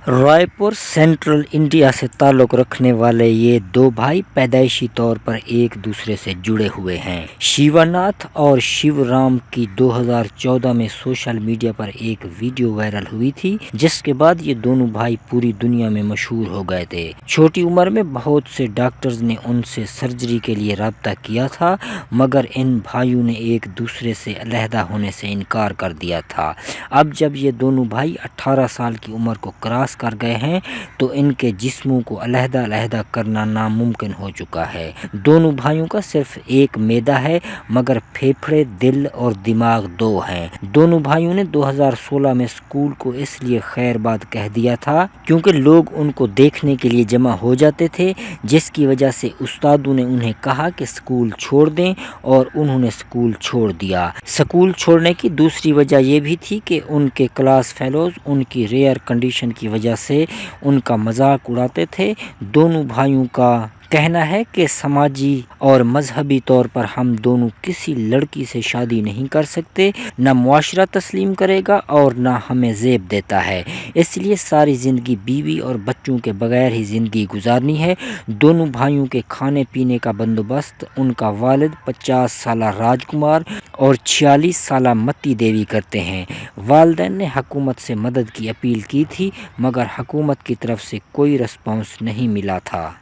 Raipur central India से ताल्लुक़ रखने वाले ये दो भाई पैदाइशी तौर पर एक दूसरे से जुड़े हुए हैं। शिवानाथ और शिवराम की 2014 में सोशल मीडिया पर एक वीडियो वायरल हुई थी, जिसके बाद ये दोनों भाई पूरी दुनिया में मशहूर हो गए थे। छोटी उम्र में बहुत से डॉक्टर्स ने उनसे सर्जरी के लिए रब्ता किया था, मगर इन भाइयों ने एक दूसरे से अलहदा होने से इनकार कर दिया था। अब जब ये दोनों भाई 18 साल की उम्र को क्रॉस कर गए हैं तो इनके जिस्मों को अलहदा करना नामुमकिन हो चुका है। दोनों भाइयों का सिर्फ एक मैदा है, मगर फेफड़े, दिल और दिमाग दो हैं। दोनों भाइयों ने 2016 में स्कूल को इसलिए खैरबाद कह दिया था क्योंकि लोग उनको देखने के लिए जमा हो जाते थे, जिसकी वजह से उस्तादों ने उन्हें कहा कि स्कूल छोड़ दें और उन्होंने स्कूल छोड़ दिया। स्कूल छोड़ने की दूसरी वजह यह भी थी कि उनके क्लास फेलोज उनकी रेयर कंडीशन की वजह से उनका मजाक उड़ाते थे। दोनों भाइयों का कहना है कि समाजी और मजहबी तौर पर हम दोनों किसी लड़की से शादी नहीं कर सकते, ना मुआशरा तस्लीम करेगा और ना हमें ज़ेब देता है, इसलिए सारी ज़िंदगी बीवी और बच्चों के बगैर ही ज़िंदगी गुजारनी है। दोनों भाइयों के खाने पीने का बंदोबस्त उनका वालिद 50 साला राजकुमार और 46 साला मती देवी करते हैं। वालिदैन ने हुकूमत से मदद की अपील की थी, मगर हुकूमत की तरफ से कोई रिस्पॉन्स नहीं मिला था।